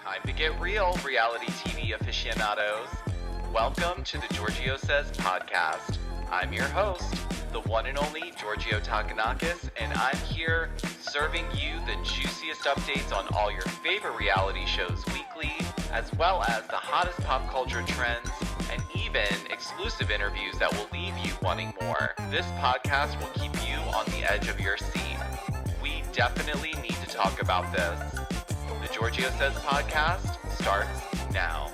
Time to get real, reality TV aficionados. Welcome to the Giorgio Says podcast. I'm your host, the one and only Giorgio Takanakis, and I'm here serving you the juiciest updates on all your favorite reality shows weekly, as well as the hottest pop culture trends, and even exclusive interviews that will leave you wanting more. This podcast will keep you on the edge of your seat. We definitely need to talk about this. The Giorgio Says podcast starts now.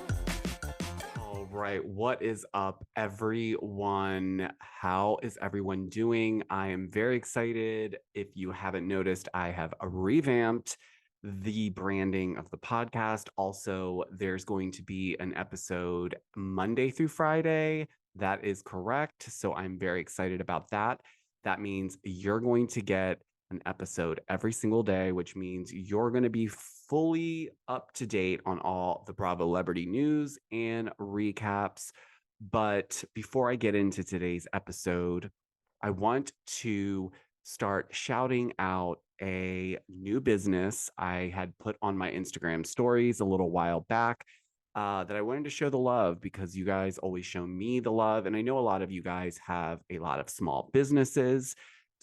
All right, what is up, everyone? How is everyone doing? I am very excited. If you haven't noticed, I have revamped the branding of the podcast. Also, there's going to be an episode Monday through Friday. That is correct. So I'm very excited about that. That means you're going to get an episode every single day, which means you're going to be fully up to date on all the Bravo Celebrity news and recaps. But before I get into today's episode, I want to start shouting out a new business I had put on my Instagram stories a little while back that I wanted to show the love because you guys always show me the love. And I know a lot of you guys have a lot of small businesses.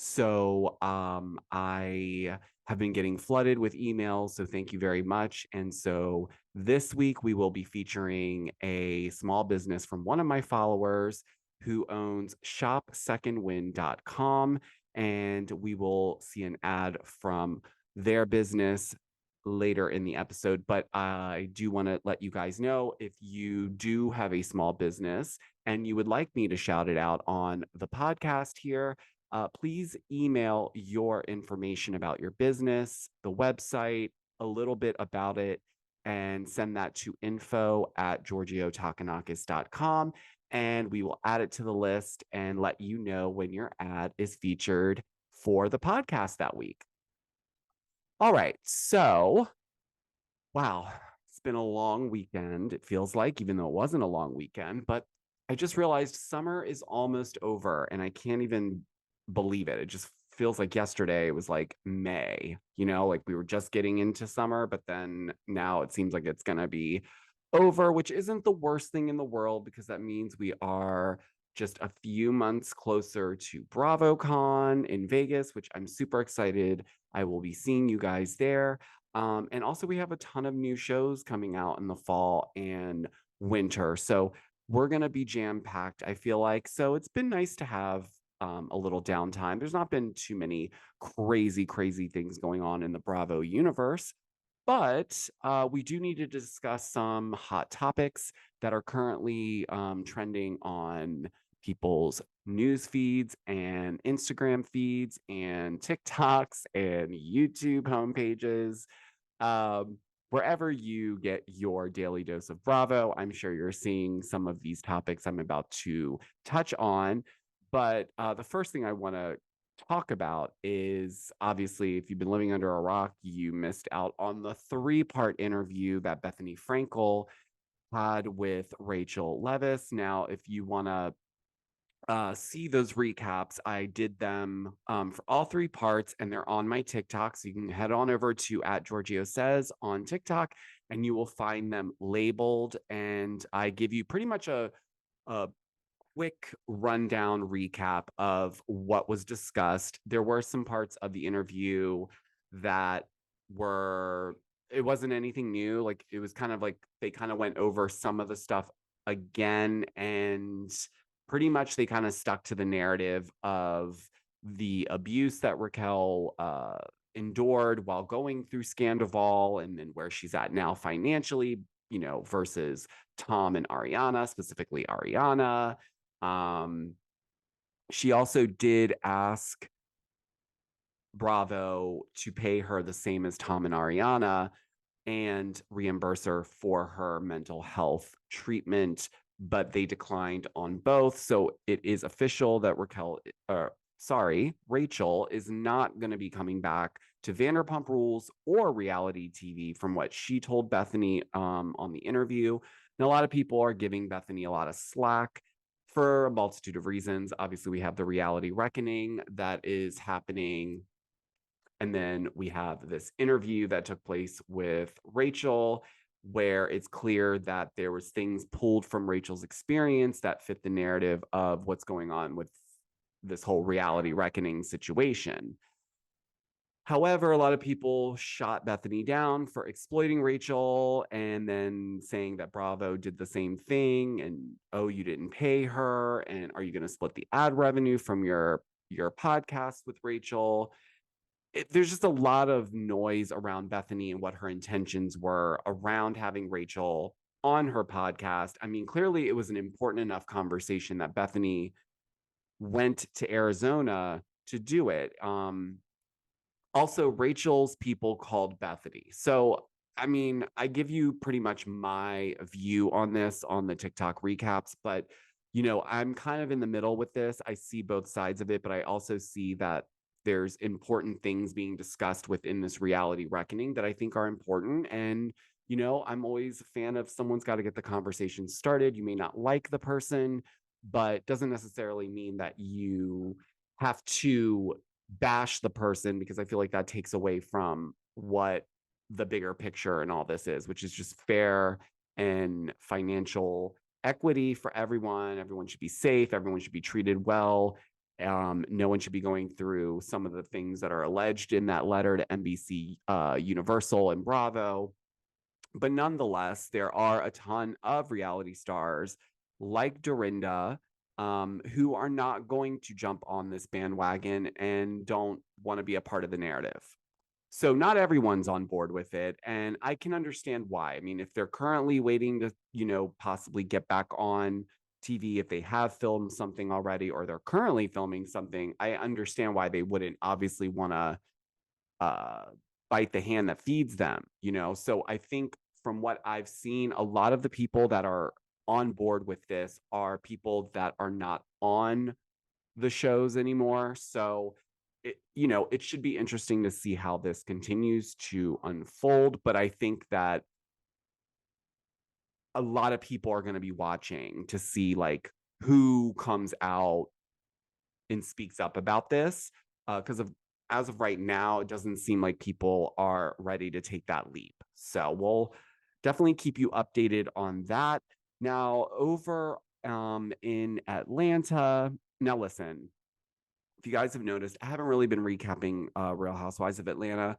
So I have been getting flooded with emails. So thank you very much. And so this week we will be featuring a small business from one of my followers who owns shopsecondwind.com. And we will see an ad from their business later in the episode. But I do want to let you guys know, if you do have a small business and you would like me to shout it out on the podcast here, please email your information about your business, the website, a little bit about it, and send that to info@giorgiotakanakis.com. And we will add it to the list and let you know when your ad is featured for the podcast that week. All right. So, wow, it's been a long weekend. It feels like, even though it wasn't a long weekend, but I just realized summer is almost over and I can't even believe it. It just feels like yesterday it was like May, like we were just getting into summer, but then now it seems like it's going to be over, which isn't the worst thing in the world because that means we are just a few months closer to BravoCon in Vegas, which I'm super excited. I will be seeing you guys there. And also we have a ton of new shows coming out in the fall and winter. So we're going to be jam-packed, I feel like. So it's been nice to have a little downtime. There's not been too many crazy things going on in the Bravo universe, but we do need to discuss some hot topics that are currently trending on people's news feeds and Instagram feeds and TikToks and YouTube homepages. Wherever you get your daily dose of Bravo, I'm sure you're seeing some of these topics I'm about to touch on. But the first thing I want to talk about is, obviously, if you've been living under a rock, you missed out on the 3-part interview that Bethany Frankel had with Rachel Leviss. Now, if you want to see those recaps, I did them for all 3 parts, and they're on my TikTok. So you can head on over to @GiorgioSays on TikTok, and you will find them labeled. And I give you pretty much a quick rundown recap of what was discussed. There were some parts of the interview that it wasn't anything new. Like, it was kind of like they kind of went over some of the stuff again, and pretty much they kind of stuck to the narrative of the abuse that Raquel endured while going through Scandival, and then where she's at now financially, versus Tom and Ariana, specifically Ariana. She also did ask Bravo to pay her the same as Tom and Ariana and reimburse her for her mental health treatment, but they declined on both. So it is official that Rachel is not going to be coming back to Vanderpump Rules or reality TV, from what she told Bethany on the interview. And a lot of people are giving Bethany a lot of slack for a multitude of reasons. Obviously, we have the reality reckoning that is happening. And then we have this interview that took place with Rachel where it's clear that there was things pulled from Rachel's experience that fit the narrative of what's going on with this whole reality reckoning situation. However, a lot of people shot Bethany down for exploiting Rachel and then saying that Bravo did the same thing and, oh, you didn't pay her, and are you going to split the ad revenue from your podcast with Rachel? There's just a lot of noise around Bethany and what her intentions were around having Rachel on her podcast. I mean, clearly it was an important enough conversation that Bethany went to Arizona to do it. Also, Rachel's people called Bethany. So, I mean, I give you pretty much my view on this on the TikTok recaps, but I'm kind of in the middle with this. I see both sides of it, but I also see that there's important things being discussed within this reality reckoning that I think are important. And, I'm always a fan of someone's got to get the conversation started. You may not like the person, but doesn't necessarily mean that you have to bash the person, because I feel like that takes away from what the bigger picture and all this is, which is just fair and financial equity for everyone. Everyone should be safe. Everyone should be treated well. No one should be going through some of the things that are alleged in that letter to NBC, Universal, and Bravo. But nonetheless, there are a ton of reality stars like Dorinda, who are not going to jump on this bandwagon and don't want to be a part of the narrative. So not everyone's on board with it, and I can understand why. I mean, if they're currently waiting to, possibly get back on TV, if they have filmed something already or they're currently filming something, I understand why they wouldn't obviously want to uh, bite the hand that feeds them. So I think from what I've seen, a lot of the people that are on board with this are people that are not on the shows anymore. So it should be interesting to see how this continues to unfold. But I think that a lot of people are going to be watching to see like who comes out and speaks up about this, because as of right now, it doesn't seem like people are ready to take that leap. So we'll definitely keep you updated on that. Now, over in Atlanta, now listen, if you guys have noticed, I haven't really been recapping Real Housewives of Atlanta,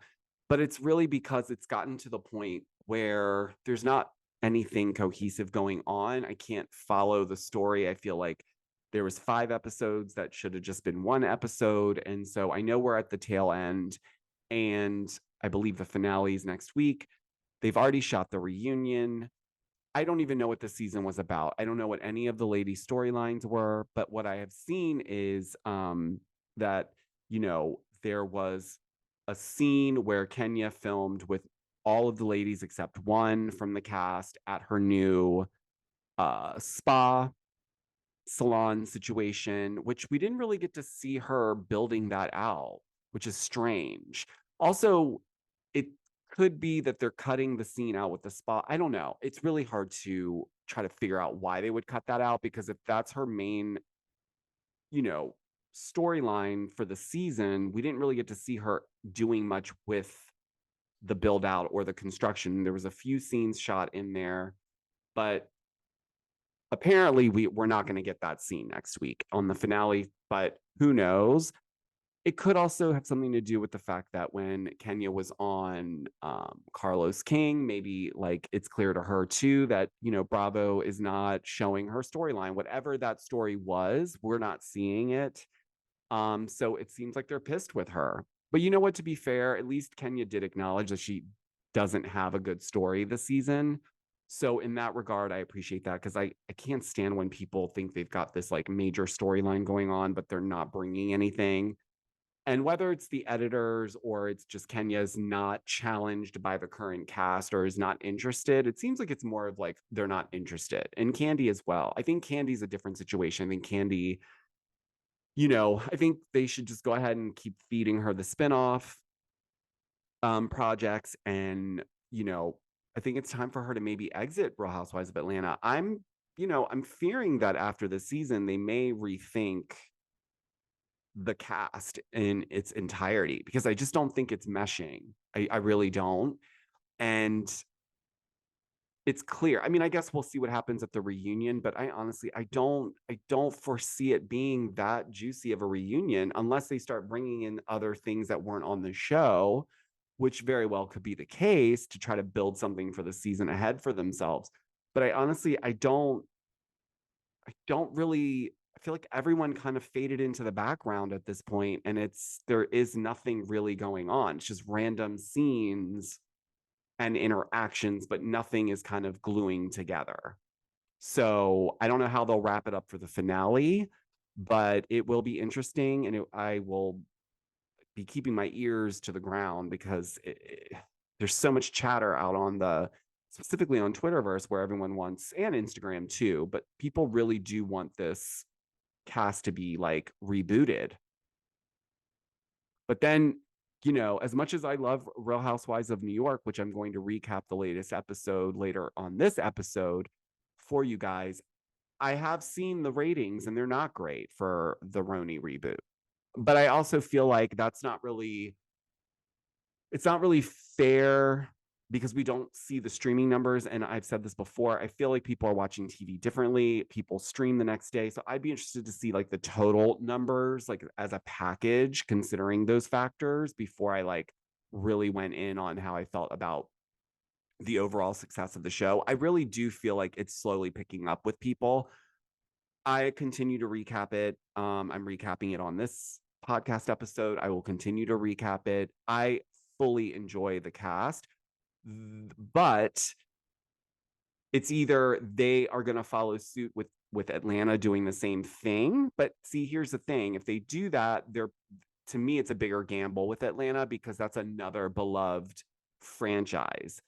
but it's really because it's gotten to the point where there's not anything cohesive going on. I can't follow the story. I feel like there was 5 episodes that should have just been 1 episode. And so I know we're at the tail end, and I believe the finale is next week. They've already shot the reunion. I don't even know what the season was about. I don't know what any of the ladies' storylines were, but what I have seen is that, there was a scene where Kenya filmed with all of the ladies except one from the cast at her new spa salon situation, which we didn't really get to see her building that out, which is strange. Also, it could be that they're cutting the scene out with the spa. I don't know. It's really hard to try to figure out why they would cut that out, because if that's her main, storyline for the season, we didn't really get to see her doing much with the build out or the construction. There was a few scenes shot in there, but apparently we're not going to get that scene next week on the finale, but who knows? It could also have something to do with the fact that when Kenya was on Carlos King, maybe like it's clear to her too that, Bravo is not showing her storyline. Whatever that story was, we're not seeing it. So it seems like they're pissed with her. But you know what, to be fair, at least Kenya did acknowledge that she doesn't have a good story this season. So in that regard, I appreciate that, because I can't stand when people think they've got this like major storyline going on, but they're not bringing anything. And whether it's the editors or it's just Kenya's not challenged by the current cast or is not interested, it seems like it's more of like they're not interested. And Candy as well. I think Candy's a different situation. I think Candy, I think they should just go ahead and keep feeding her the spinoff projects. And, I think it's time for her to maybe exit Real Housewives of Atlanta. I'm fearing that after the season, they may rethink the cast in its entirety, because I just don't think it's meshing. I really don't. And it's clear. I mean, I guess we'll see what happens at the reunion, but I honestly, I don't foresee it being that juicy of a reunion unless they start bringing in other things that weren't on the show, which very well could be the case to try to build something for the season ahead for themselves. But I honestly, I don't really, I feel like everyone kind of faded into the background at this point, and there is nothing really going on. It's just random scenes and interactions, but nothing is kind of gluing together. So I don't know how they'll wrap it up for the finale, but it will be interesting, and I will be keeping my ears to the ground because there's so much chatter out on specifically on Twitterverse, where everyone wants, and Instagram too, but people really do want this cast to be like rebooted. But then, as much as I love Real Housewives of New York, which I'm going to recap the latest episode later on this episode for you guys, I have seen the ratings and they're not great for the RHONY reboot. But I also feel like it's not really fair because we don't see the streaming numbers. And I've said this before, I feel like people are watching TV differently. People stream the next day. So I'd be interested to see like the total numbers, like as a package, considering those factors before I like really went in on how I felt about the overall success of the show. I really do feel like it's slowly picking up with people. I continue to recap it. I'm recapping it on this podcast episode. I will continue to recap it. I fully enjoy the cast, but it's either they are going to follow suit with Atlanta doing the same thing. But see, here's the thing: if they do that, to me, it's a bigger gamble with Atlanta because that's another beloved franchise.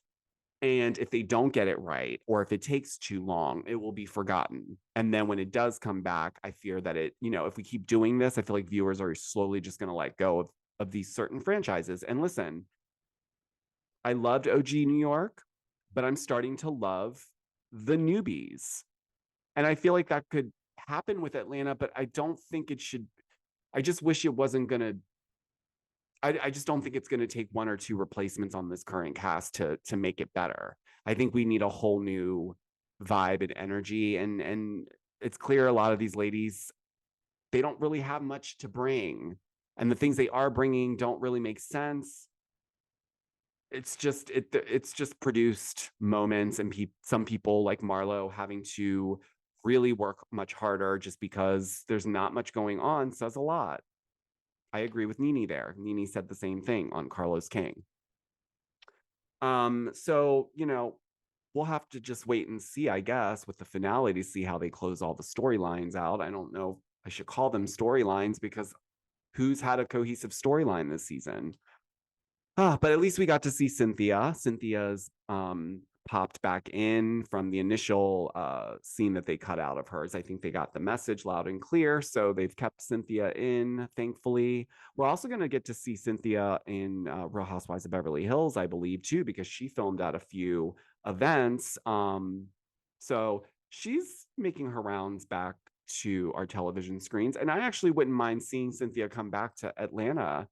And if they don't get it right, or if it takes too long, it will be forgotten. And then when it does come back, I fear that if we keep doing this, I feel like viewers are slowly just going to let go of these certain franchises. And listen, I loved OG New York, but I'm starting to love the newbies. And I feel like that could happen with Atlanta, but I don't think it should. I just wish it wasn't going to. I just don't think it's going to take one or two replacements on this current cast to make it better. I think we need a whole new vibe and energy. And it's clear a lot of these ladies, they don't really have much to bring. And the things they are bringing don't really make sense. It's just produced moments, and some people like Marlo having to really work much harder just because there's not much going on says a lot. I agree with Nene there. Nene said the same thing on Carlos King. So, we'll have to just wait and see, I guess, with the finale to see how they close all the storylines out. I don't know if I should call them storylines because who's had a cohesive storyline this season? But at least we got to see Cynthia. Cynthia's popped back in from the initial scene that they cut out of hers. I think they got the message loud and clear, so they've kept Cynthia in, thankfully. We're also going to get to see Cynthia in Real Housewives of Beverly Hills, I believe, too, because she filmed at a few events. So she's making her rounds back to our television screens, and I actually wouldn't mind seeing Cynthia come back to Atlanta.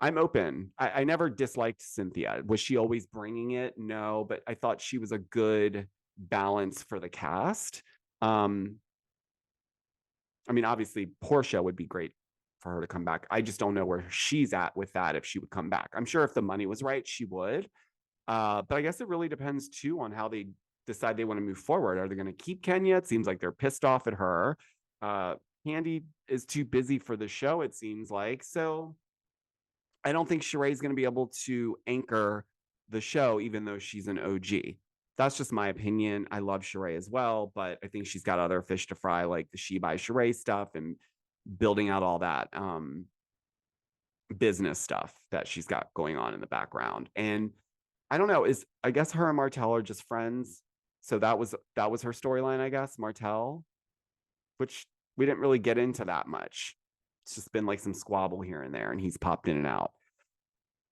I'm open. I never disliked Cynthia. Was she always bringing it? No, but I thought she was a good balance for the cast. I mean, obviously, Portia would be great for her to come back. I just don't know where she's at with that if she would come back. I'm sure if the money was right, she would. But I guess it really depends, too, on how they decide they want to move forward. Are they going to keep Kenya? It seems like they're pissed off at her. Candy is too busy for the show, it seems like. So I don't think Sheree is going to be able to anchor the show, even though she's an OG. That's just my opinion. I love Sheree as well, but I think she's got other fish to fry, like the She by Sheree stuff and building out all that business stuff that she's got going on in the background. And I don't know, I guess her and Martell are just friends. So that was her storyline, I guess, Martell, which we didn't really get into that much. It's just been like some squabble here and there, and he's popped in and out.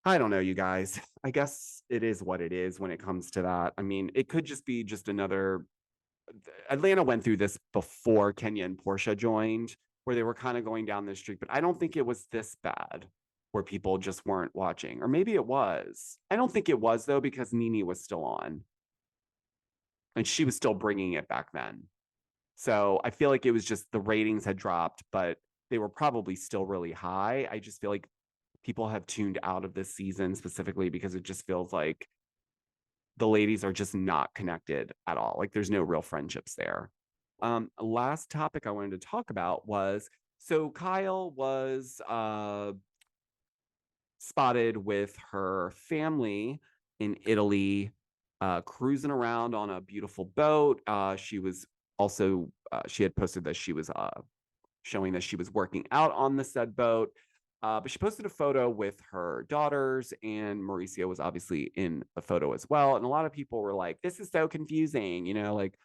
I don't know, you guys. I guess it is what it is when it comes to that. I mean, it could just be just another. Atlanta went through this before Kenya and Portia joined, where they were kind of going down this streak, but I don't think it was this bad where people just weren't watching. Or maybe it was. I don't think it was, though, because Nene was still on. And she was still bringing it back then. So I feel like it was just the ratings had dropped, but they were probably still really high. I just feel like people have tuned out of this season specifically because it just feels like the ladies are just not connected at all. Like there's no real friendships there. Last topic I wanted to talk about was, so Kyle was spotted with her family in Italy, cruising around on a beautiful boat. She was also, she had posted that she was showing that she was working out on the said boat. But she posted a photo with her daughters, and Mauricio was obviously in the photo as well. And a lot of people were like, this is so confusing, you know, like,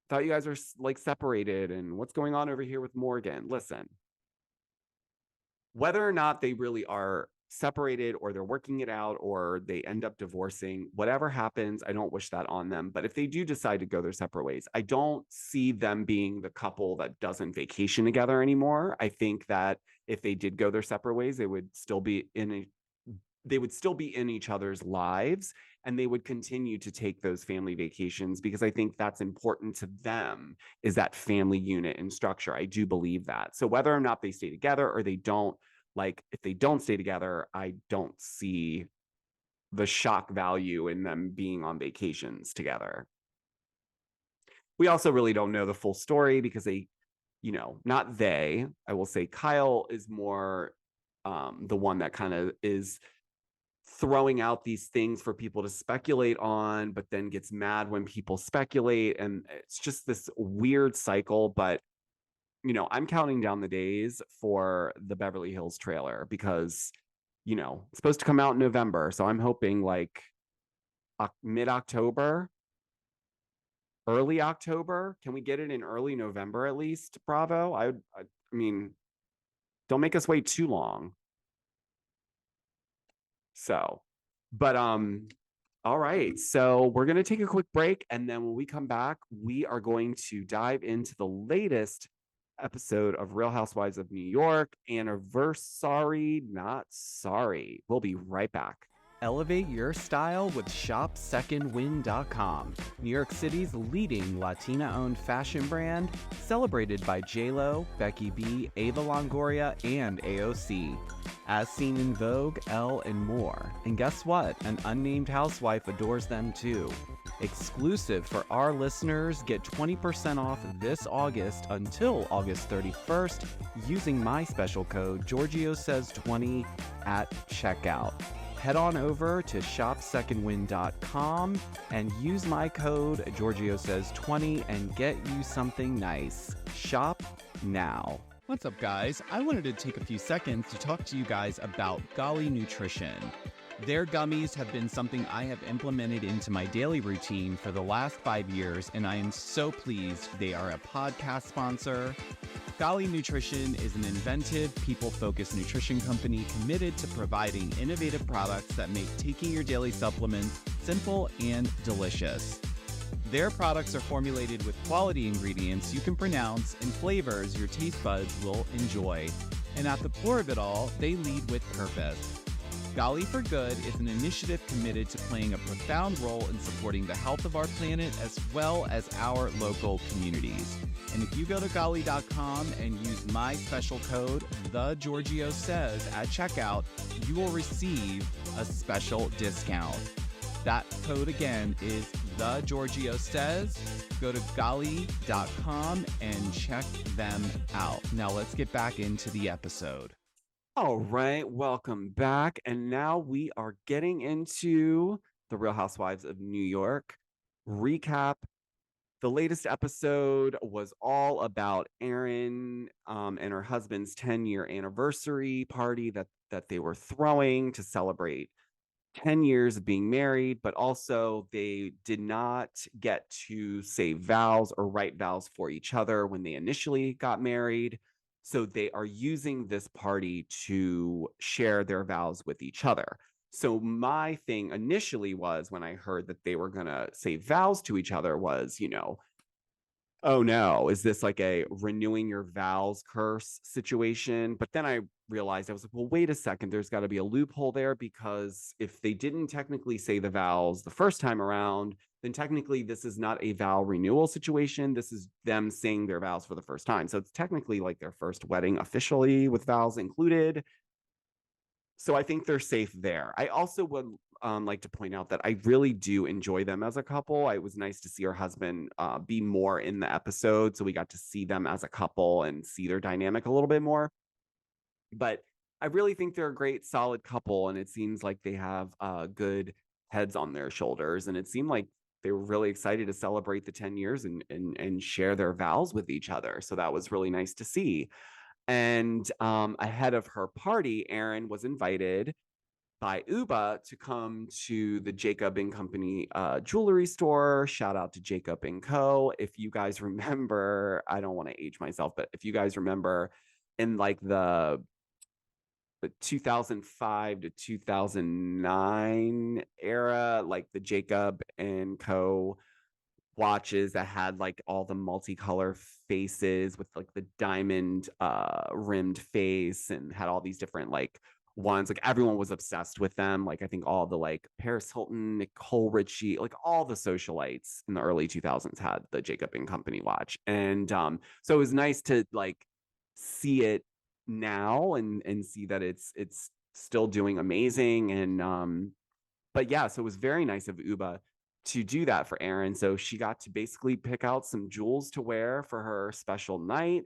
thought you guys are like separated, and what's going on over here with Morgan? Listen, whether or not they really are separated or they're working it out or they end up divorcing, whatever happens, I don't wish that on them. But if they do decide to go their separate ways, I don't see them being the couple that doesn't vacation together anymore. I think that if they did go their separate ways, they would still be in each other's lives, and they would continue to take those family vacations, because I think that's important to them, is that family unit and structure. I do believe that. So whether or not they stay together or they don't, like if they don't stay together, I don't see the shock value in them being on vacations together. We also really don't know the full story because I will say Kyle is more the one that kind of is throwing out these things for people to speculate on, but then gets mad when people speculate. And it's just this weird cycle. But, I'm counting down the days for the Beverly Hills trailer because, it's supposed to come out in November. So I'm hoping like mid-October, early October. Can we get it in early November at least, Bravo? I mean, don't make us wait too long. So, but all right. So we're going to take a quick break, and then when we come back, we are going to dive into the latest episode of Real Housewives of New York, AnniverSORRY, Not Sorry. We'll be right back. Elevate your style with shopsecondwind.com, New York City's leading Latina-owned fashion brand, celebrated by J.Lo, Becky B, Ava Longoria, and AOC. As seen in Vogue, Elle, and more. And guess what? An unnamed housewife adores them too. Exclusive for our listeners, get 20% off this August until August 31st using my special code GiorgioSays20 at checkout. Head on over to shopsecondwind.com and use my code GiorgioSays20 and get you something nice. Shop now. What's up, guys? I wanted to take a few seconds to talk to you guys about Golly Nutrition. Their gummies have been something I have implemented into my daily routine for the last 5 years, and I am so pleased they are a podcast sponsor. Golly Nutrition is an inventive, people-focused nutrition company committed to providing innovative products that make taking your daily supplements simple and delicious. Their products are formulated with quality ingredients you can pronounce and flavors your taste buds will enjoy. And at the core of it all, they lead with purpose. Golly for Good is an initiative committed to playing a profound role in supporting the health of our planet as well as our local communities. And if you go to golly.com and use my special code, TheGiorgioSays, at checkout, you will receive a special discount. That code again is TheGiorgioSays. Go to golly.com and check them out. Now let's get back into the episode. All right, welcome back. And now we are getting into the Real Housewives of New York recap. The latest episode was all about Erin and her husband's 10-year anniversary party that they were throwing to celebrate 10 years of being married, but also they did not get to say vows or write vows for each other when they initially got married. So they are using this party to share their vows with each other. So my thing initially was, when I heard that they were going to say vows to each other, was, oh no, is this like a renewing your vows curse situation? But then I realized, I was like, well, wait a second, there's got to be a loophole there, because if they didn't technically say the vows the first time around, then technically this is not a vow renewal situation. This is them saying their vows for the first time. So it's technically like their first wedding officially with vows included. So I think they're safe there. I also would like to point out that I really do enjoy them as a couple. It was nice to see her husband be more in the episode, so we got to see them as a couple and see their dynamic a little bit more. But I really think they're a great, solid couple, and it seems like they have good heads on their shoulders. And it seemed like they were really excited to celebrate the 10 years and share their vows with each other. So that was really nice to see. And ahead of her party, Erin was invited by Ubah to come to the Jacob and Company jewelry store. Shout out to Jacob and Co. If you guys remember, I don't want to age myself, but if you guys remember in like the 2005 to 2009 era, like the Jacob and Co watches that had like all the multicolor faces with like the diamond rimmed face, and had all these different like ones, like everyone was obsessed with them. Like I think all the like Paris Hilton, Nicole Richie, like all the socialites in the early 2000s had the Jacob and Company watch. And so it was nice to like see it now and see that it's still doing amazing. And but yeah, so it was very nice of Ubah to do that for Erin. So she got to basically pick out some jewels to wear for her special night.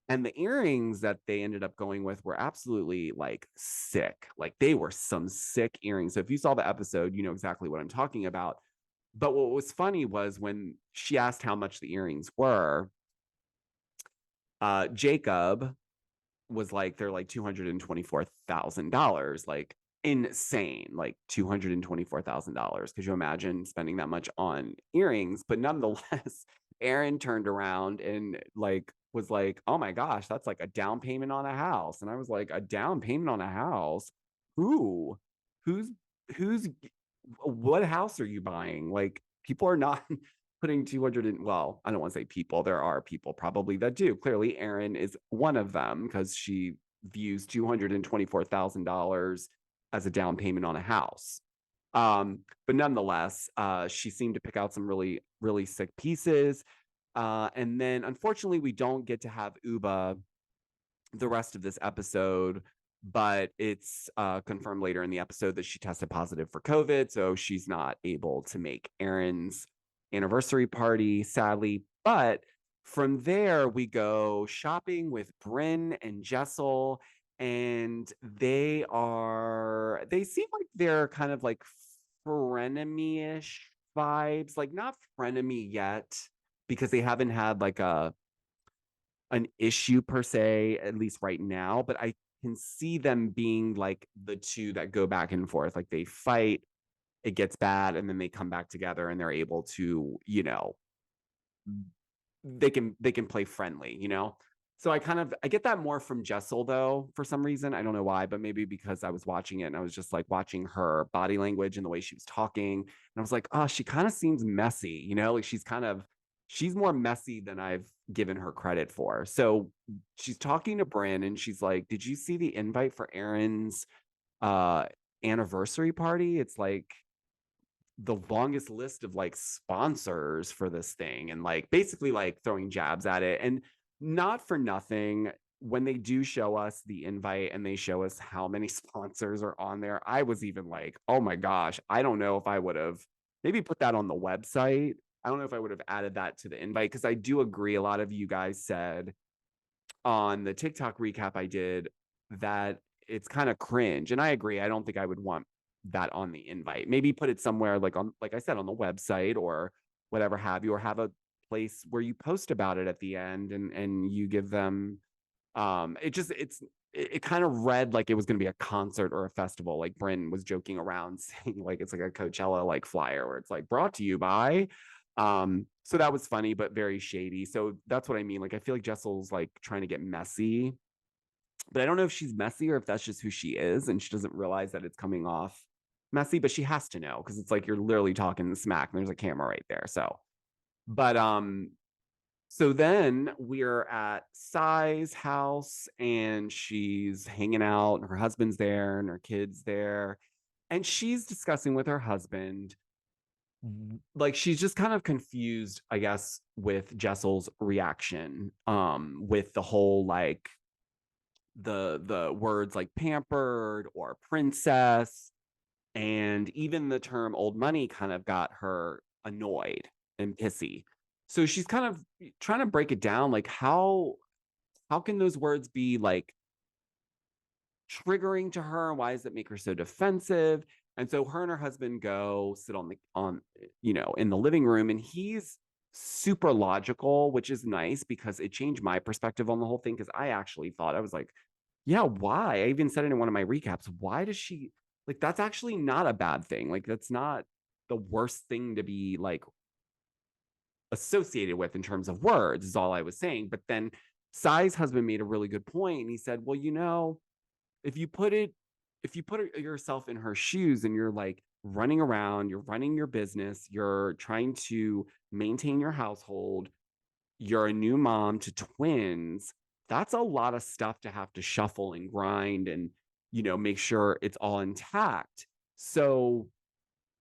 And the earrings that they ended up going with were absolutely like sick. Like they were some sick earrings. So if you saw the episode, you know exactly what I'm talking about. But what was funny was when she asked how much the earrings were, Jacob was like, they're like $224,000, like insane, like $224,000. Could you imagine spending that much on earrings? But nonetheless, Erin turned around and like was like, oh my gosh, that's like a down payment on a house. And I was like, a down payment on a house? Who? Who's who's what house are you buying? Like people are not putting 200 in, well, I don't want to say people, there are people probably that do. Clearly Erin is one of them, because she views $224,000 as a down payment on a house. But nonetheless, she seemed to pick out some really, really sick pieces. And then unfortunately, we don't get to have Ubah the rest of this episode, but it's confirmed later in the episode that she tested positive for COVID. So she's not able to make Erin's anniversary party, sadly. But from there, we go shopping with Brynn and Jessel, and they seem like they're kind of like frenemy-ish vibes, like not frenemy yet, because they haven't had like an issue per se, at least right now, but I can see them being like the two that go back and forth. Like they fight, it gets bad, and then they come back together and they're able to, you know, they can play friendly, you know. So I get that more from Jessel though, for some reason. I don't know why, but maybe because I was watching it and I was just like watching her body language and the way she was talking. And I was like, oh, she kind of seems messy, you know, like she's more messy than I've given her credit for. So she's talking to Brynn and she's like, did you see the invite for Erin's anniversary party? It's like the longest list of like sponsors for this thing, and like basically like throwing jabs at it. And not for nothing, when they do show us the invite and they show us how many sponsors are on there, I was even like, oh my gosh, I don't know if I would have maybe put that on the website. I don't know if I would have added that to the invite, because I do agree, a lot of you guys said on the TikTok recap I did that it's kind of cringe. And I agree. I don't think I would want that on the invite. Maybe put it somewhere like on, like I said, on the website or whatever have you, or have a place where you post about it at the end and you give them it kind of read like it was going to be a concert or a festival. Like Brynn was joking around saying like it's like a Coachella like flyer where it's like brought to you by. So that was funny, but very shady. So that's what I mean. Like I feel like Jessel's like trying to get messy, but I don't know if she's messy or if that's just who she is and she doesn't realize that it's coming off messy, but she has to know, because it's like you're literally talking smack and there's a camera right there. So, but So then we're at Sai's house and she's hanging out, and her husband's there and her kids there. And she's discussing with her husband, like she's just kind of confused, I guess, with Jessel's reaction, with the whole like the words like pampered or princess, and even the term old money kind of got her annoyed and pissy. So she's kind of trying to break it down, like how can those words be like triggering to her, and why does it make her so defensive? And so her and her husband go sit on in the living room, and he's super logical, which is nice because it changed my perspective on the whole thing, because I actually thought, I was like, yeah, why? I even said it in one of my recaps. Why does she, like, that's actually not a bad thing. Like, that's not the worst thing to be like associated with in terms of words, is all I was saying. But then Sai's husband made a really good point, and he said, well, if you put yourself in her shoes, and you're like running around, you're running your business, you're trying to maintain your household, you're a new mom to twins, that's a lot of stuff to have to shuffle and grind and, make sure it's all intact. So,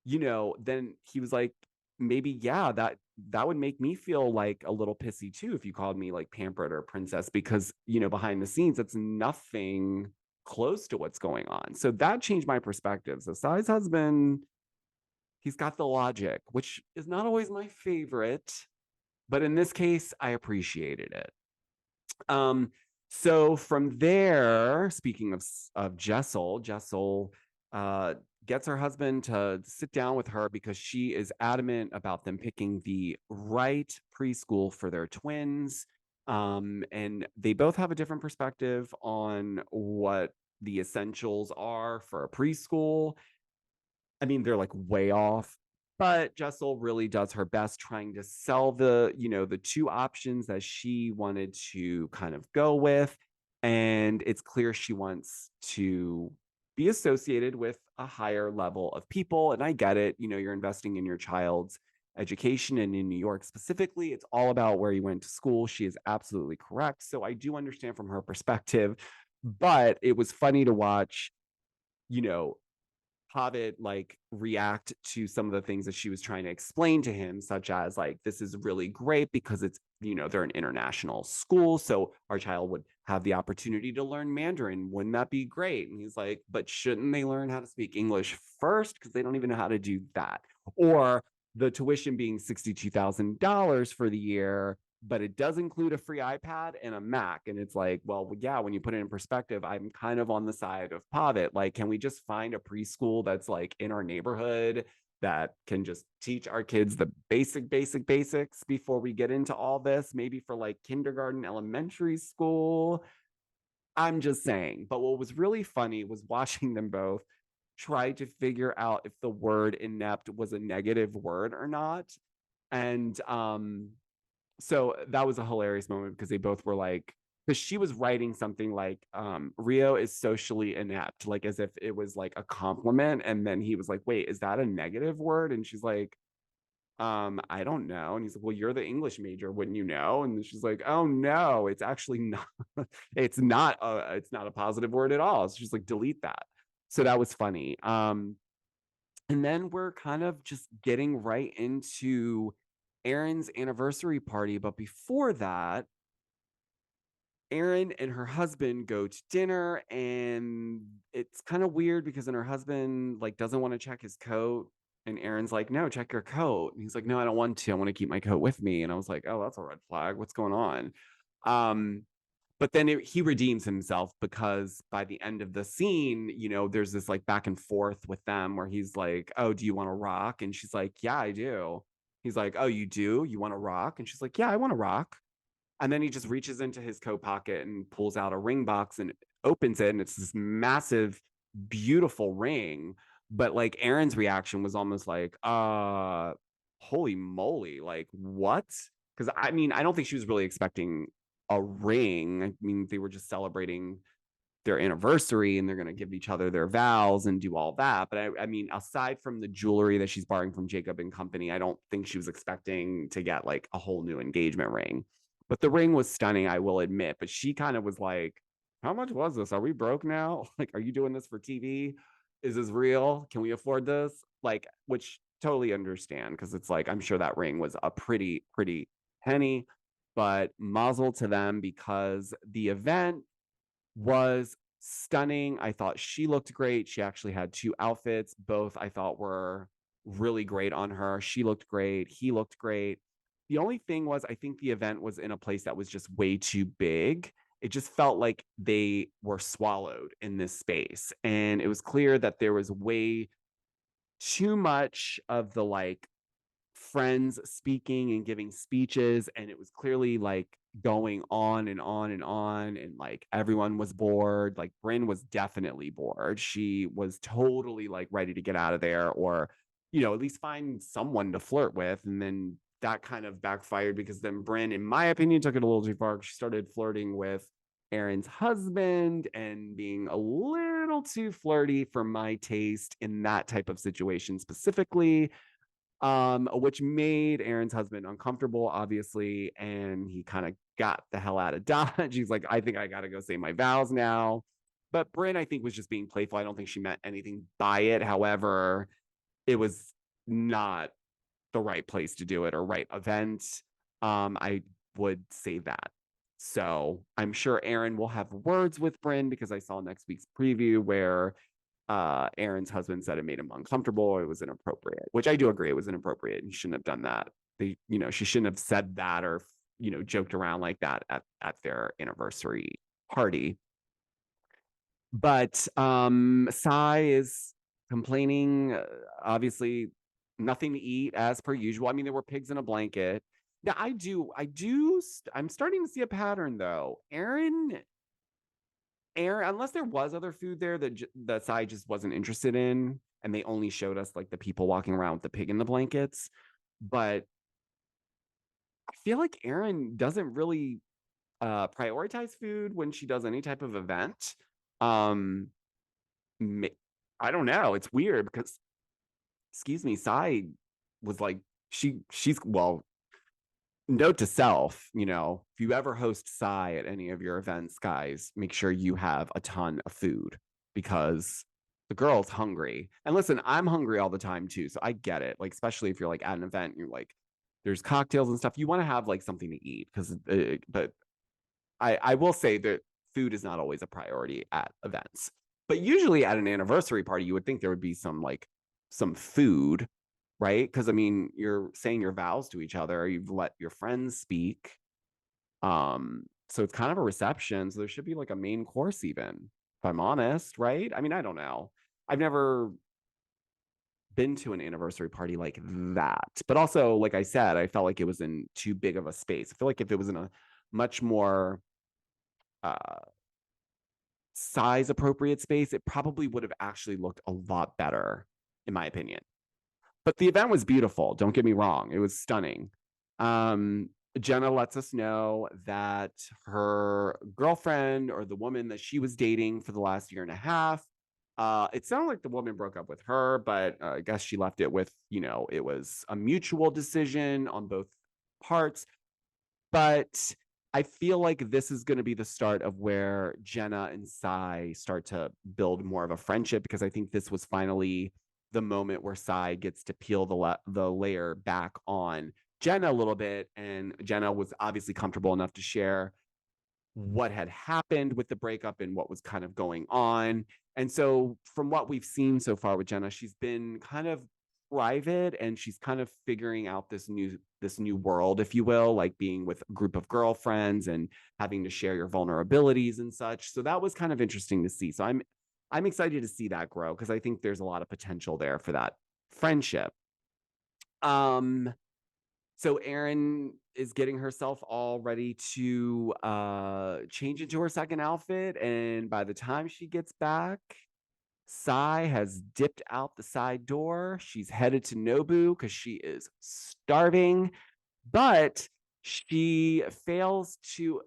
then he was like, maybe, yeah, that would make me feel like a little pissy too if you called me like pampered or princess, because, behind the scenes, it's nothing close to what's going on. So that changed my perspective. So Sai's husband, he's got the logic, which is not always my favorite, but in this case, I appreciated it. So from there, speaking of Jessel gets her husband to sit down with her because she is adamant about them picking the right preschool for their twins. And they both have a different perspective on what the essentials are for a preschool. I mean, they're like way off, but Jessel really does her best trying to sell the two options that she wanted to kind of go with. And it's clear she wants to be associated with a higher level of people. And I get it. You're investing in your child's education, and in New York specifically, it's all about where you went to school. She is absolutely correct. So I do understand from her perspective, but it was funny to watch, you know, Pavit like react to some of the things that she was trying to explain to him, such as like, this is really great because it's, they're an international school. So our child would have the opportunity to learn Mandarin. Wouldn't that be great? And he's like, but shouldn't they learn how to speak English first? Because they don't even know how to do that. Or the tuition being $62,000 for the year, but it does include a free iPad and a Mac. And it's like, well, yeah, when you put it in perspective, I'm kind of on the side of Pavit. Like, can we just find a preschool that's like in our neighborhood that can just teach our kids the basics before we get into all this? Maybe for like kindergarten, elementary school. I'm just saying. But what was really funny was watching them both try to figure out if the word inept was a negative word or not. And so that was a hilarious moment because they both were like, because she was writing something like Rio is socially inept, like as if it was like a compliment. And then he was like, wait, is that a negative word? And she's like, I don't know. And he's like, well, you're the English major, wouldn't you know? And she's like, oh no, it's actually not. It's not a positive word at all. So she's like, delete that. So that was funny. And then we're kind of just getting right into Erin's anniversary party. But before that, Erin and her husband go to dinner, and it's kind of weird because then her husband like doesn't want to check his coat, and Erin's like, no, check your coat. And he's like, no, I don't want to. I want to keep my coat with me. And I was like, oh, that's a red flag. What's going on? But then he redeems himself because by the end of the scene, there's this like back and forth with them where he's like, oh, do you want to rock? And she's like, yeah, I do. He's like, oh, you do? You want to rock? And she's like, yeah, I want to rock. And then he just reaches into his coat pocket and pulls out a ring box and opens it. And it's this massive, beautiful ring. But like Erin's reaction was almost like, holy moly, like what? Because I mean, I don't think she was really expecting a ring. I mean, they were just celebrating their anniversary and they're going to give each other their vows and do all that. But I mean, aside from the jewelry that she's borrowing from Jacob and Company, I don't think she was expecting to get like a whole new engagement ring. But the ring was stunning, I will admit. But she kind of was like, how much was this? Are we broke now? Like, are you doing this for TV? Is this real? Can we afford this? Like, which totally understand, because it's like, I'm sure that ring was a pretty penny, but mazel to them, because the event was stunning. I thought she looked great. She actually had 2 outfits. Both I thought were really great on her. She looked great. He looked great. The only thing was, I think the event was in a place that was just way too big. It just felt like they were swallowed in this space. And it was clear that there was way too much of the like friends speaking and giving speeches, and it was clearly like going on and on and on, and like everyone was bored. Like Brynn was definitely bored. She was totally like ready to get out of there, or at least find someone to flirt with. And then that kind of backfired, because then Brynn, in my opinion, took it a little too far. She started flirting with Erin's husband and being a little too flirty for my taste in that type of situation specifically, which made Erin's husband uncomfortable, obviously, and he kind of got the hell out of Dodge. He's like, I think I gotta go say my vows now. But Brynn, I think, was just being playful. I don't think she meant anything by it. However, it was not the right place to do it or right event. I would say that. So I'm sure Erin will have words with Brynn, because I saw next week's preview where Erin's husband said it made him uncomfortable. It was inappropriate, which I do agree. It was inappropriate. You shouldn't have done that. She shouldn't have said that, or joked around like that at their anniversary party. But Sai is complaining, obviously nothing to eat as per usual. I mean, there were pigs in a blanket. Now I'm starting to see a pattern though. Erin, unless there was other food there that Sai just wasn't interested in, and they only showed us like the people walking around with the pig in the blankets. But I feel like Erin doesn't really prioritize food when she does any type of event. I don't know. It's weird, because, excuse me, Sai was like, she's well, note to self, if you ever host Sai at any of your events, guys, make sure you have a ton of food, because the girl's hungry. And listen, I'm hungry all the time too, so I get it. Like, especially if you're like at an event and you're like, there's cocktails and stuff, you want to have like something to eat, because but I will say that food is not always a priority at events. But usually at an anniversary party, you would think there would be some food, right? Because I mean, you're saying your vows to each other, you've let your friends speak. So it's kind of a reception. So there should be like a main course, even, if I'm honest, right? I mean, I don't know. I've never been to an anniversary party like that. But also, like I said, I felt like it was in too big of a space. I feel like if it was in a much more size appropriate space, it probably would have actually looked a lot better, in my opinion. But the event was beautiful. Don't get me wrong. It was stunning. Jenna lets us know that her girlfriend, or the woman that she was dating for the last year and a half, it sounded like the woman broke up with her, but I guess she left it with, it was a mutual decision on both parts. But I feel like this is going to be the start of where Jenna and Sai start to build more of a friendship, because I think this was finally the moment where Sai gets to peel the layer back on Jenna a little bit. And Jenna was obviously comfortable enough to share what had happened with the breakup and what was kind of going on. And so from what we've seen so far with Jenna, she's been kind of private, and she's kind of figuring out this new world, if you will, like being with a group of girlfriends and having to share your vulnerabilities and such. So that was kind of interesting to see. So I'm excited to see that grow, because I think there's a lot of potential there for that friendship. So Erin is getting herself all ready to change into her second outfit, and by the time she gets back, Sai has dipped out the side door. She's headed to Nobu because she is starving, but she fails to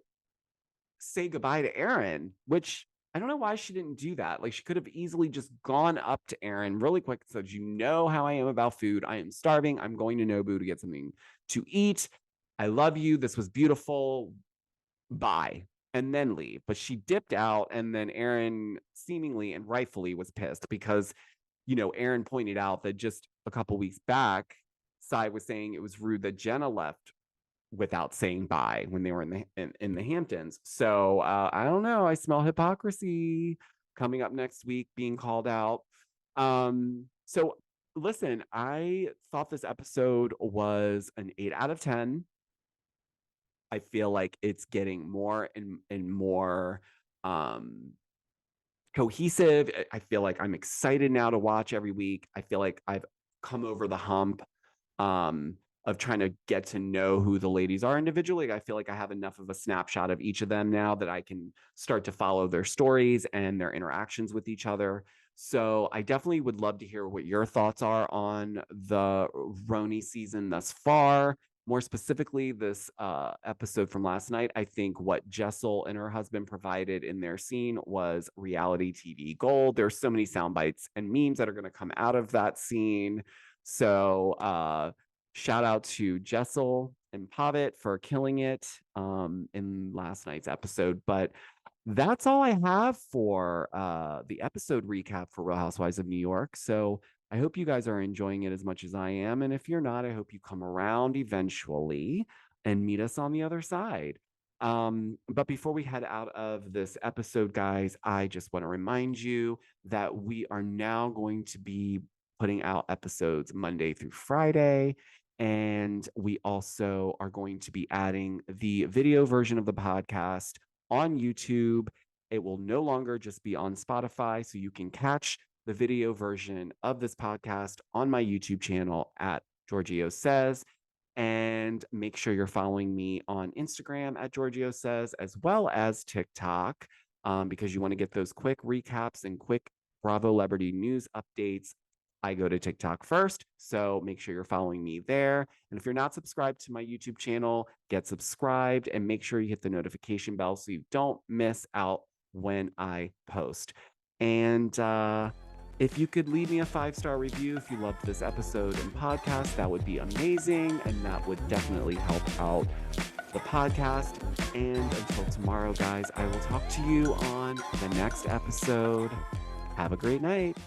say goodbye to Erin, which, I don't know why she didn't do that. Like, she could have easily just gone up to Erin really quick and said, you know how I am about food. I am starving. I'm going to Nobu to get something to eat. I love you. This was beautiful. Bye. And then leave. But she dipped out, and then Erin seemingly and rightfully was pissed because, you know, Erin pointed out that just a couple weeks back, Sai was saying it was rude that Jenna left without saying bye when they were in the Hamptons. So I don't know. I smell hypocrisy coming up next week, being called out. So listen, I thought this episode was an 8 out of 10. I feel like it's getting more and more cohesive. I feel like I'm excited now to watch every week. I feel like I've come over the hump of trying to get to know who the ladies are individually. I feel like I have enough of a snapshot of each of them now that I can start to follow their stories and their interactions with each other. So I definitely would love to hear what your thoughts are on the RHONY season thus far. More specifically, this episode from last night, I think what Jessel and her husband provided in their scene was reality TV gold. There's so many sound bites and memes that are going to come out of that scene. So shout out to Jessel and Pavit for killing it in last night's episode. But that's all I have for the episode recap for Real Housewives of New York. So I hope you guys are enjoying it as much as I am. And if you're not, I hope you come around eventually and meet us on the other side. But before we head out of this episode, guys, I just want to remind you that we are now going to be putting out episodes Monday through Friday. And we also are going to be adding the video version of the podcast on YouTube. It will no longer just be on Spotify, so you can catch the video version of this podcast on my YouTube channel at Giorgio Says. And make sure you're following me on Instagram at Giorgio Says, as well as TikTok, because you want to get those quick recaps and quick Bravo Celebrity news updates. I go to TikTok first, so make sure you're following me there. And if you're not subscribed to my YouTube channel, get subscribed and make sure you hit the notification bell so you don't miss out when I post. And if you could leave me a 5-star review if you loved this episode and podcast, that would be amazing. And that would definitely help out the podcast. And until tomorrow, guys, I will talk to you on the next episode. Have a great night.